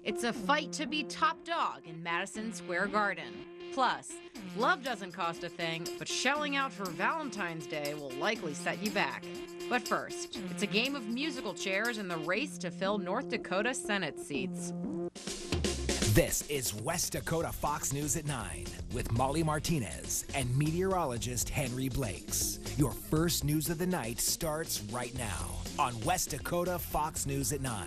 It's a fight to be top dog in Madison Square Garden. Plus, love doesn't cost a thing, but shelling out for Valentine's Day will likely set you back. But first, it's a game of musical chairs in the race to fill North Dakota Senate seats. This is West Dakota Fox News at 9 with Molly Martinez and meteorologist Henry Blakes. Your first news of the night starts right now on West Dakota Fox News at 9.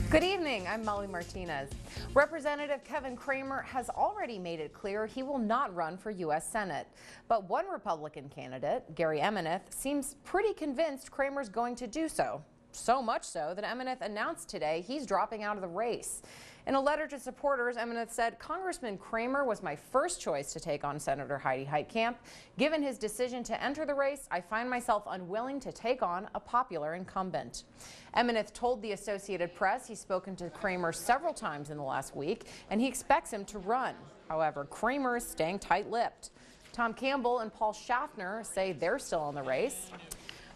Good evening, I'm Molly Martinez. Representative Kevin Cramer has already made it clear he will not run for U.S. Senate. But one Republican candidate, Gary Emmeneth, seems pretty convinced Cramer's going to do so. So much so that Emmeneth announced today he's dropping out of the race. In a letter to supporters, Emmeneth said, "Congressman Cramer was my first choice to take on Senator Heidi Heitkamp. Given his decision to enter the race, I find myself unwilling to take on a popular incumbent." Emmeneth told the Associated Press he's spoken to Cramer several times in the last week, and he expects him to run. However, Cramer is staying tight-lipped. Tom Campbell and Paul Schaffner say they're still in the race.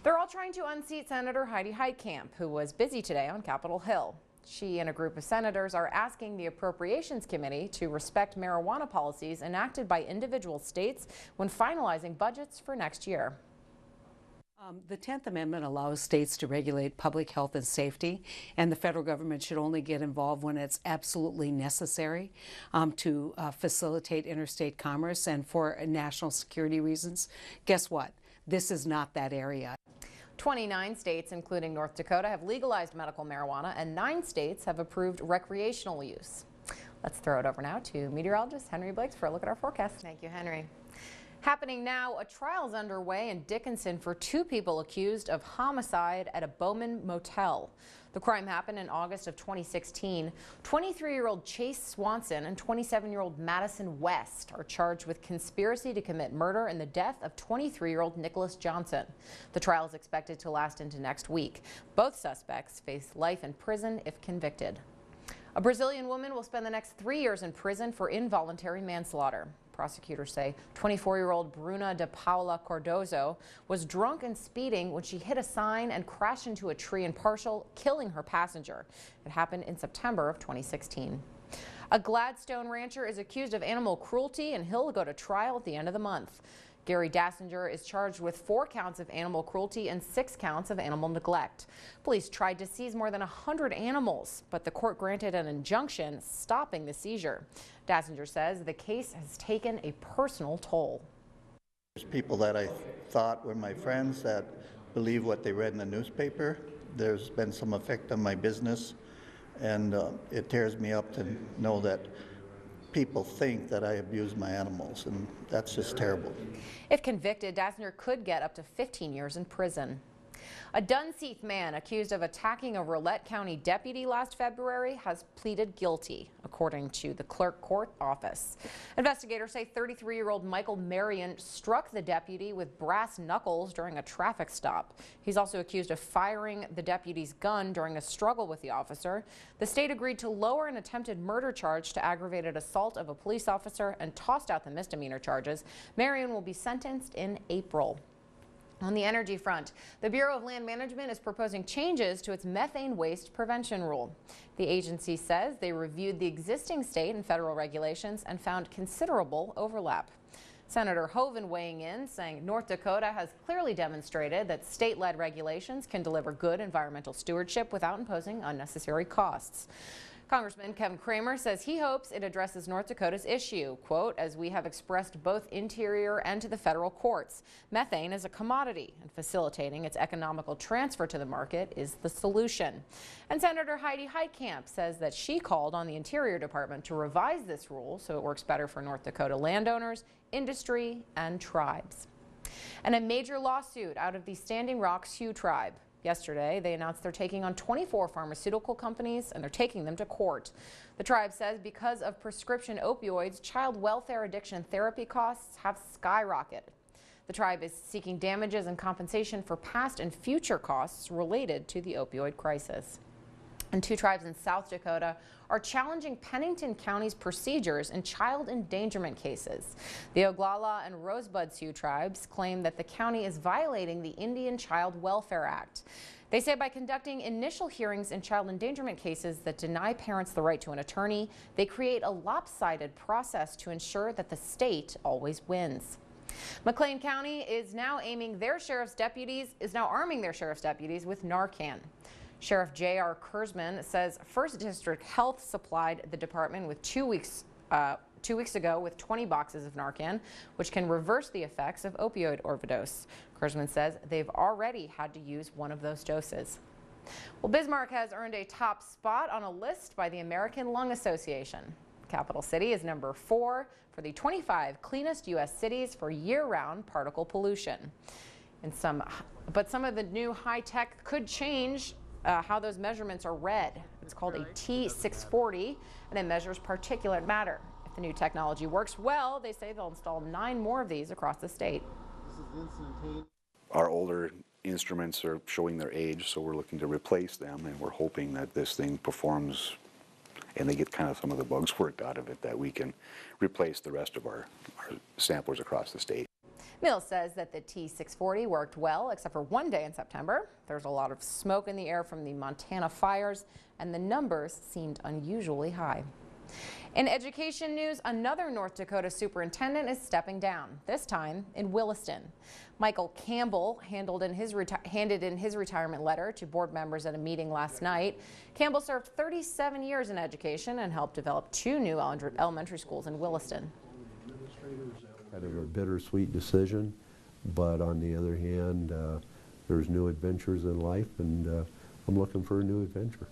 They're all trying to unseat Senator Heidi Heitkamp, who was busy today on Capitol Hill. She and a group of senators are asking the Appropriations Committee to respect marijuana policies enacted by individual states when finalizing budgets for next year. The 10th Amendment allows states to regulate public health and safety, and the federal government should only get involved when it's absolutely necessary to facilitate interstate commerce and for national security reasons. Guess what? This is not that area. 29 states, including North Dakota, have legalized medical marijuana, and 9 states have approved recreational use. Let's throw it over now to meteorologist Henry Blakes for a look at our forecast. Thank you, Henry. Happening now, a trial is underway in Dickinson for 2 people accused of homicide at a Bowman motel. The crime happened in August of 2016. 23-year-old Chase Swanson and 27-year-old Madison West are charged with conspiracy to commit murder in the death of 23-year-old Nicholas Johnson. The trial is expected to last into next week. Both suspects face life in prison if convicted. A Brazilian woman will spend the next 3 years in prison for involuntary manslaughter. Prosecutors say 24-year-old Bruna de Paula Cardozo was drunk and speeding when she hit a sign and crashed into a tree in Partial, killing her passenger. It happened in September of 2016. A Gladstone rancher is accused of animal cruelty, and he'll go to trial at the end of the month. Gary Dassinger is charged with 4 counts of animal cruelty and 6 counts of animal neglect. Police tried to seize more than 100 animals, but the court granted an injunction stopping the seizure. Dassinger says the case has taken a personal toll. There's people that I thought were my friends that believe what they read in the newspaper. There's been some effect on my business, and it tears me up to know that people think that I abuse my animals, and that's just terrible. If convicted, Dassinger could get up to 15 years in prison. A Dunseith man accused of attacking a Rolette County deputy last February has pleaded guilty, according to the clerk court office. Investigators say 33-year-old Michael Marion struck the deputy with brass knuckles during a traffic stop. He's also accused of firing the deputy's gun during a struggle with the officer. The state agreed to lower an attempted murder charge to aggravated assault of a police officer and tossed out the misdemeanor charges. Marion will be sentenced in April. On the energy front, the Bureau of Land Management is proposing changes to its methane waste prevention rule. The agency says they reviewed the existing state and federal regulations and found considerable overlap. Senator Hoeven weighing in, saying North Dakota has clearly demonstrated that state-led regulations can deliver good environmental stewardship without imposing unnecessary costs. Congressman Kevin Cramer says he hopes it addresses North Dakota's issue, quote, "as we have expressed both interior and to the federal courts. Methane is a commodity, and facilitating its economical transfer to the market is the solution." And Senator Heidi Heitkamp says that she called on the Interior Department to revise this rule so it works better for North Dakota landowners, industry, and tribes. And a major lawsuit out of the Standing Rock Sioux tribe. Yesterday, they announced they're taking on 24 pharmaceutical companies, and they're taking them to court. The tribe says because of prescription opioids, child welfare addiction therapy costs have skyrocketed. The tribe is seeking damages and compensation for past and future costs related to the opioid crisis. And 2 tribes in South Dakota are challenging Pennington County's procedures in child endangerment cases. The Oglala and Rosebud Sioux tribes claim that the county is violating the Indian Child Welfare Act. They say by conducting initial hearings in child endangerment cases that deny parents the right to an attorney, they create a lopsided process to ensure that the state always wins. McLean County is now arming their sheriff's deputies with Narcan. Sheriff J.R. Kurzman says First District Health supplied the department with 2 weeks ago with 20 boxes of Narcan, which can reverse the effects of opioid overdose. Kurzman says they've already had to use one of those doses. Well, Bismarck has earned a top spot on a list by the American Lung Association. Capital City is number 4 for the 25 cleanest U.S. cities for year-round particle pollution. But some of the new high tech could change how those measurements are read. It's called a T640, and it measures particulate matter. If the new technology works well, they say they'll install 9 more of these across the state. Our older instruments are showing their age, so we're looking to replace them, and we're hoping that this thing performs and they get kind of some of the bugs worked out of it, that we can replace the rest of our samplers across the state. Mills says that the T640 worked well, except for one day in September. There's a lot of smoke in the air from the Montana fires, and the numbers seemed unusually high. In education news, another North Dakota superintendent is stepping down, this time in Williston. Michael Campbell handed in his retirement letter to board members at a meeting last night. Campbell served 37 years in education and helped develop 2 new elementary schools in Williston. Kind of a bittersweet decision, but on the other hand, there's new adventures in life, and I'm looking for a new adventure.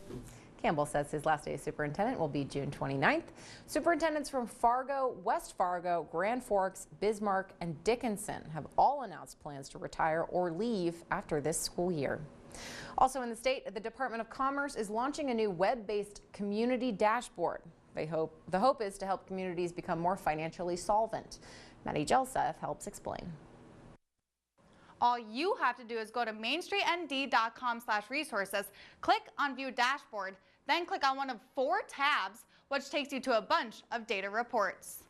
Campbell says his last day as superintendent will be June 29th. Superintendents from Fargo, West Fargo, Grand Forks, Bismarck, and Dickinson have all announced plans to retire or leave after this school year. Also in the state, the Department of Commerce is launching a new web-based community dashboard. The hope is to help communities become more financially solvent. Maddie Jelseth helps explain. All you have to do is go to mainstreetnd.com/resources, click on View Dashboard, then click on one of 4 tabs, which takes you to a bunch of data reports.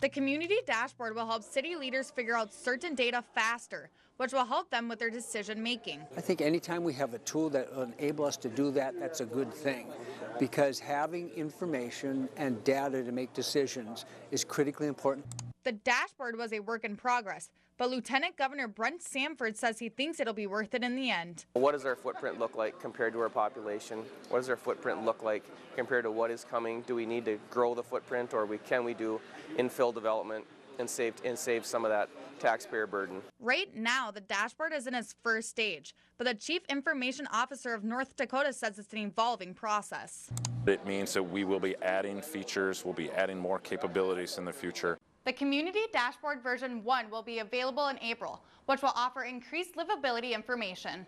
The community dashboard will help city leaders figure out certain data faster, which will help them with their decision making. I think anytime we have a tool that will enable us to do that, that's a good thing, because having information and data to make decisions is critically important. The dashboard was a work in progress, but Lieutenant Governor Brent Sanford says he thinks it'll be worth it in the end. What does our footprint look like compared to our population? What does our footprint look like compared to what is coming? Do we need to grow the footprint, or can we do infill development and save some of that taxpayer burden? Right now, the dashboard is in its first stage, but the Chief Information Officer of North Dakota says it's an evolving process. It means that we will be adding features, we'll be adding more capabilities in the future. The Community Dashboard version 1 will be available in April, which will offer increased livability information.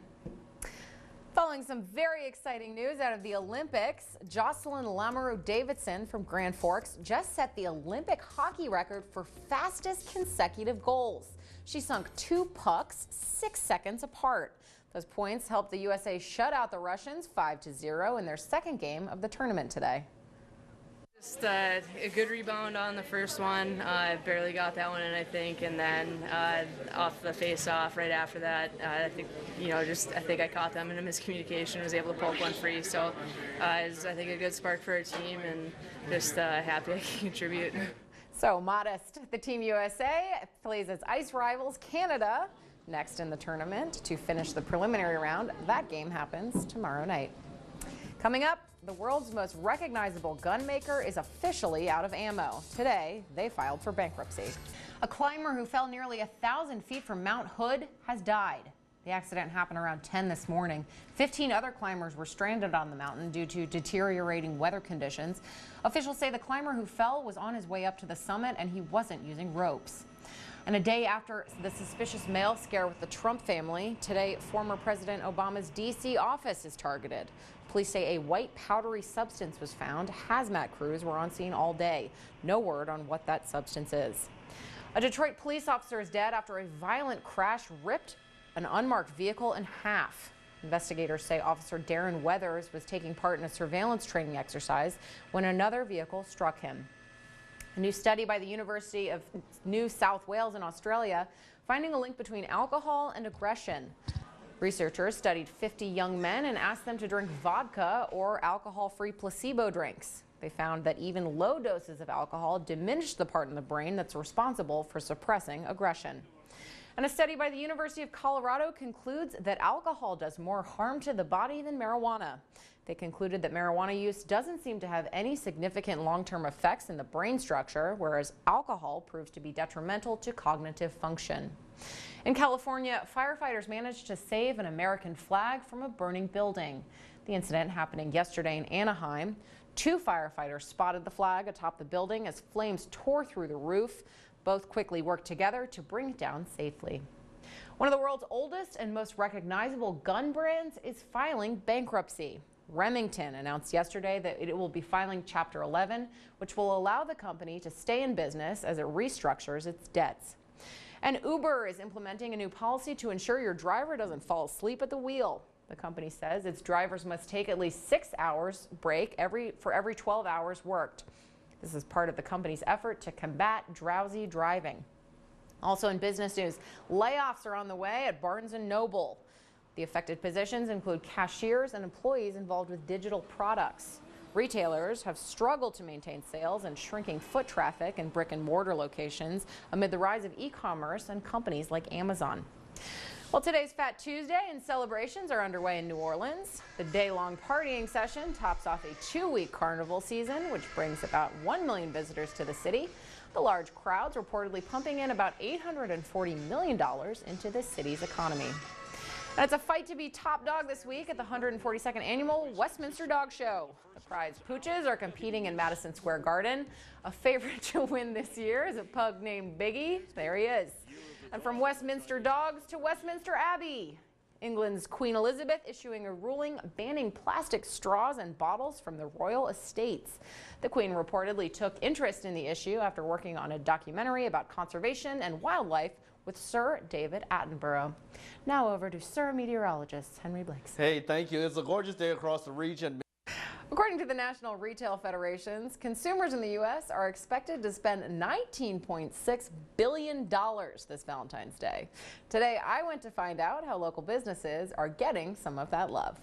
Following some very exciting news out of the Olympics, Jocelyn Lamoureux-Davidson from Grand Forks just set the Olympic hockey record for fastest consecutive goals. She sunk 2 pucks 6 seconds apart. Those points helped the USA shut out the Russians 5-0 in their second game of the tournament today. Just a good rebound on the first one. I barely got that one in, I think, and then off the face-off right after that, I think I caught them in a miscommunication, was able to poke one free. So it was, I think, a good spark for our team, and just happy I can contribute. So modest. The Team USA plays its ice rivals Canada next in the tournament to finish the preliminary round. That game happens tomorrow night. Coming up, the world's most recognizable gun maker is officially out of ammo. Today, they filed for bankruptcy. A climber who fell nearly 1,000 feet from Mount Hood has died. The accident happened around 10 this morning. 15 other climbers were stranded on the mountain due to deteriorating weather conditions. Officials say the climber who fell was on his way up to the summit and he wasn't using ropes. And a day after the suspicious mail scare with the Trump family, today former President Obama's D.C. office is targeted. Police say a white powdery substance was found. Hazmat crews were on scene all day. No word on what that substance is. A Detroit police officer is dead after a violent crash ripped an unmarked vehicle in half. Investigators say Officer Darren Weathers was taking part in a surveillance training exercise when another vehicle struck him. A new study by the University of New South Wales in Australia finding a link between alcohol and aggression. Researchers studied 50 young men and asked them to drink vodka or alcohol-free placebo drinks. They found that even low doses of alcohol diminished the part in the brain that's responsible for suppressing aggression. And a study by the University of Colorado concludes that alcohol does more harm to the body than marijuana. They concluded that marijuana use doesn't seem to have any significant long-term effects in the brain structure, whereas alcohol proves to be detrimental to cognitive function. In California, firefighters managed to save an American flag from a burning building. The incident happening yesterday in Anaheim. 2 firefighters spotted the flag atop the building as flames tore through the roof. Both quickly worked together to bring it down safely. One of the world's oldest and most recognizable gun brands is filing bankruptcy. Remington announced yesterday that it will be filing Chapter 11, which will allow the company to stay in business as it restructures its debts. And Uber is implementing a new policy to ensure your driver doesn't fall asleep at the wheel. The company says its drivers must take at least 6 hours break for every 12 hours worked. This is part of the company's effort to combat drowsy driving. Also in business news, layoffs are on the way at Barnes & Noble. The affected positions include cashiers and employees involved with digital products. Retailers have struggled to maintain sales and shrinking foot traffic in brick-and-mortar locations amid the rise of e-commerce and companies like Amazon. Well, today's Fat Tuesday and celebrations are underway in New Orleans. The day-long partying session tops off a 2-week carnival season, which brings about 1 million visitors to the city. The large crowds reportedly pumping in about $840 million into the city's economy. And it's a fight to be top dog this week at the 142nd Annual Westminster Dog Show. The prize pooches are competing in Madison Square Garden. A favorite to win this year is a pug named Biggie. There he is. And from Westminster Dogs to Westminster Abbey, England's Queen Elizabeth issuing a ruling banning plastic straws and bottles from the royal estates. The Queen reportedly took interest in the issue after working on a documentary about conservation and wildlife with Sir David Attenborough. Now over to Sir Meteorologist Henry Blakes. Hey, thank you. It's a gorgeous day across the region. According to the National Retail Federations, consumers in the U.S. are expected to spend $19.6 billion this Valentine's Day. Today, I went to find out how local businesses are getting some of that love.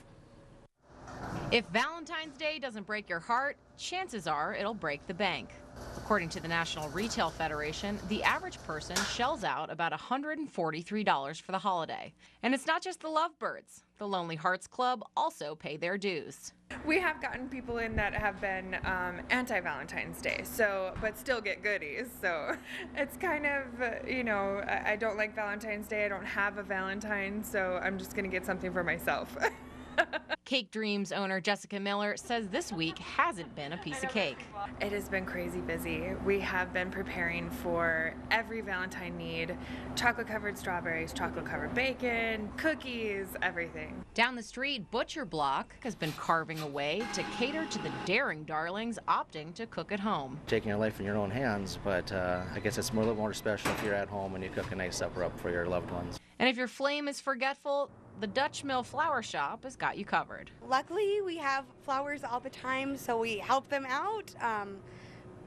If Valentine's Day doesn't break your heart, chances are it'll break the bank. According to the National Retail Federation, the average person shells out about $143 for the holiday. And it's not just the lovebirds. The Lonely Hearts Club also pay their dues. We have gotten people in that have been anti-Valentine's Day, but still get goodies. So it's kind of, I don't like Valentine's Day. I don't have a Valentine, so I'm just going to get something for myself. Cake Dreams owner Jessica Miller says this week hasn't been a piece of cake. It has been crazy busy. We have been preparing for every Valentine need: chocolate-covered strawberries, chocolate-covered bacon, cookies, everything. Down the street, Butcher Block has been carving away to cater to the daring darlings opting to cook at home. Taking your life in your own hands, but I guess it's a little more special if you're at home and you cook a nice supper up for your loved ones. And if your flame is forgetful, the Dutch Mill Flower Shop has got you covered. Luckily, we have flowers all the time, so we help them out,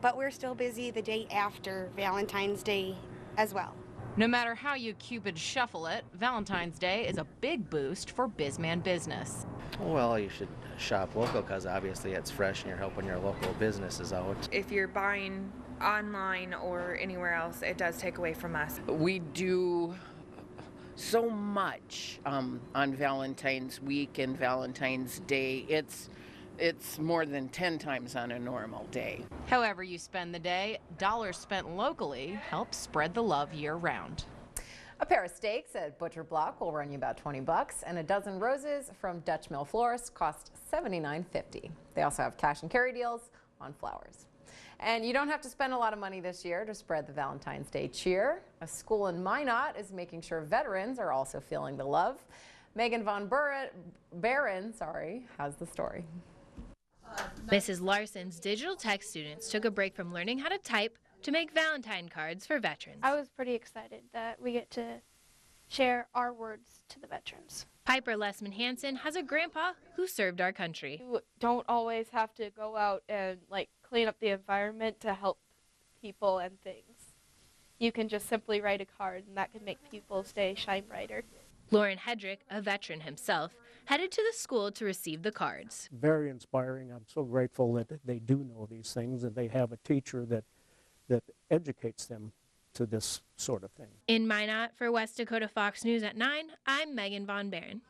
but we're still busy the day after Valentine's Day as well. No matter how you Cupid shuffle it, Valentine's Day is a big boost for Bizman business. Well, you should shop local because obviously it's fresh and you're helping your local businesses out. If you're buying online or anywhere else, it does take away from us. We do so much on Valentine's week and Valentine's Day. It's more than 10 times on a normal day. However you spend the day, dollars spent locally help spread the love year-round. A pair of steaks at Butcher Block will run you about $20, and a dozen roses from Dutch Mill Florist cost $79.50. They also have cash and carry deals on flowers. And you don't have to spend a lot of money this year to spread the Valentine's Day cheer. A school in Minot is making sure veterans are also feeling the love. Megan Von Barron has the story. Mrs. Larson's digital tech students took a break from learning how to type to make Valentine cards for veterans. I was pretty excited that we get to share our words to the veterans. Piper Lessman Hansen has a grandpa who served our country. You don't always have to go out and clean up the environment to help people and things. You can just simply write a card, and that can make people shine brighter. Lauren Hedrick, a veteran himself, headed to the school to receive the cards. Very inspiring. I'm so grateful that they do know these things and they have a teacher that educates them to this sort of thing. In Minot for West Dakota Fox News at 9, I'm Megan Von Barron.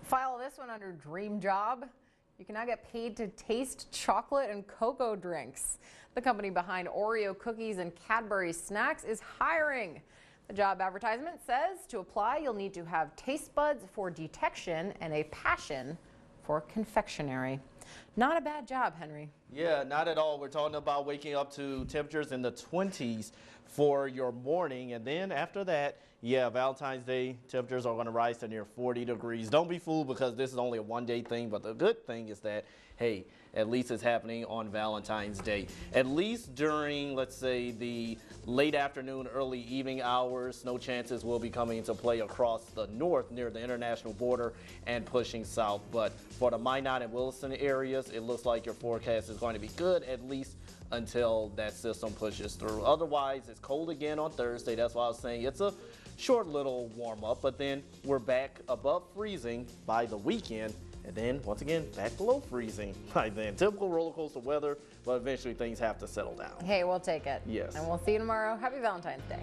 File this one under Dream Job. You can now get paid to taste chocolate and cocoa drinks. The company behind Oreo cookies and Cadbury snacks is hiring. The job advertisement says to apply, you'll need to have taste buds for detection and a passion for confectionery. Not a bad job, Henry. Yeah, not at all. We're talking about waking up to temperatures in the 20s for your morning, and then after that, yeah, Valentine's Day temperatures are going to rise to near 40 degrees. Don't be fooled because this is only a one-day thing, but the good thing is that, hey, at least it's happening on Valentine's Day. At least during, let's say, the late afternoon, early evening hours, snow chances will be coming into play across the north near the international border and pushing south. But for the Minot and Williston areas, it looks like your forecast is going to be good, at least until that system pushes through. Otherwise, it's cold again on Thursday. That's why I was saying it's a short little warm up, but then we're back above freezing by the weekend, and then once again back below freezing by then. Typical roller coaster weather, but eventually things have to settle down. Hey, we'll take it. Yes. And we'll see you tomorrow. Happy Valentine's Day.